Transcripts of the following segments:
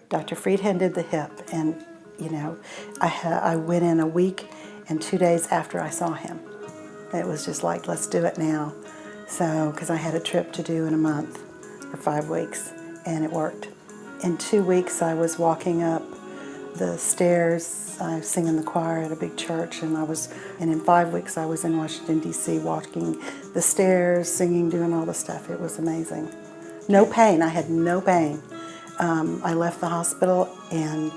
Dr. Freedhand did the hip, and you know, I went in a week and 2 days after I saw him. It was just like, let's do it now. So, because I had a trip to do in a month or 5 weeks, and it worked. In 2 weeks, I was walking up the stairs. I was singing the choir at a big church, and in 5 weeks, I was in Washington, D.C., walking the stairs, singing, doing all the stuff. It was amazing. No pain. I had no pain. I left the hospital and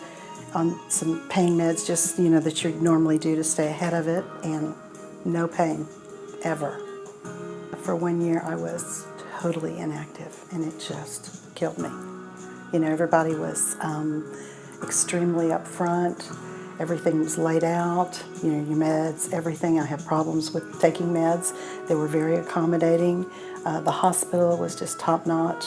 on some pain meds, just, you know, that you normally do to stay ahead of it, and no pain, ever. For 1 year, I was totally inactive, and it just killed me. You know, everybody was extremely upfront. Everything was laid out, you know, your meds, everything. I have problems with taking meds. They were very accommodating. The hospital was just top-notch.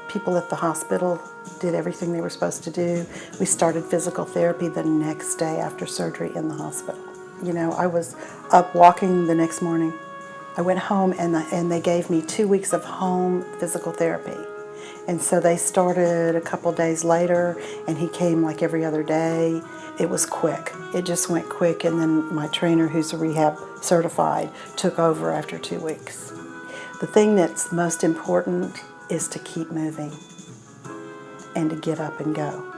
People at the hospital did everything they were supposed to do. We started physical therapy the next day after surgery in the hospital. You know, I was up walking the next morning. I went home and they gave me 2 weeks of home physical therapy. And so they started a couple days later, and he came like every other day. It was quick. It just went quick, and then my trainer, who's a rehab certified, took over after 2 weeks. The thing that's most important is to keep moving and to get up and go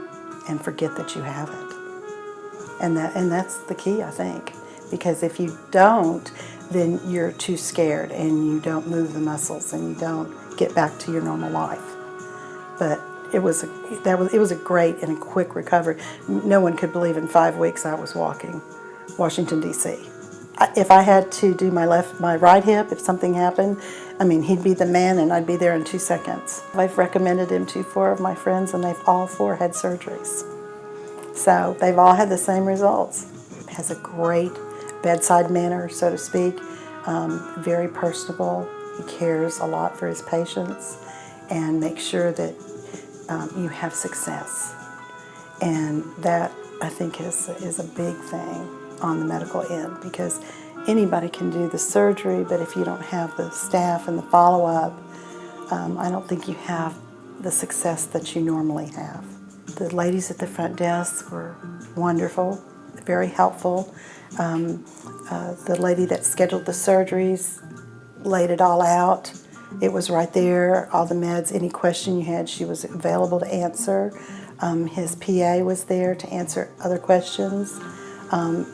and forget that you have it. And that's the key, I think, because if you don't, then you're too scared and you don't move the muscles and you don't get back to your normal life. But it was a great and a quick recovery. No one could believe in 5 weeks I was walking Washington, D.C. If I had to do my right hip, if something happened, I mean, he'd be the man and I'd be there in 2 seconds. I've recommended him to 4 of my friends, and they've all 4 had surgeries. So they've all had the same results. Has a great bedside manner, so to speak, very personable. He cares a lot for his patients and makes sure that you have success. And that, I think, is a big thing on the medical end, because anybody can do the surgery, but if you don't have the staff and the follow-up, I don't think you have the success that you normally have. The ladies at the front desk were wonderful, very helpful. The lady that scheduled the surgeries laid it all out. It was right there, all the meds, any question you had, she was available to answer. His PA was there to answer other questions.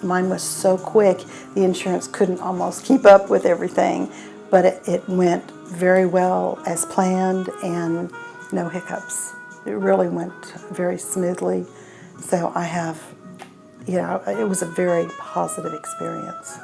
Mine was so quick, the insurance couldn't almost keep up with everything, but it went very well as planned and no hiccups. It really went very smoothly. So I have, you know, it was a very positive experience.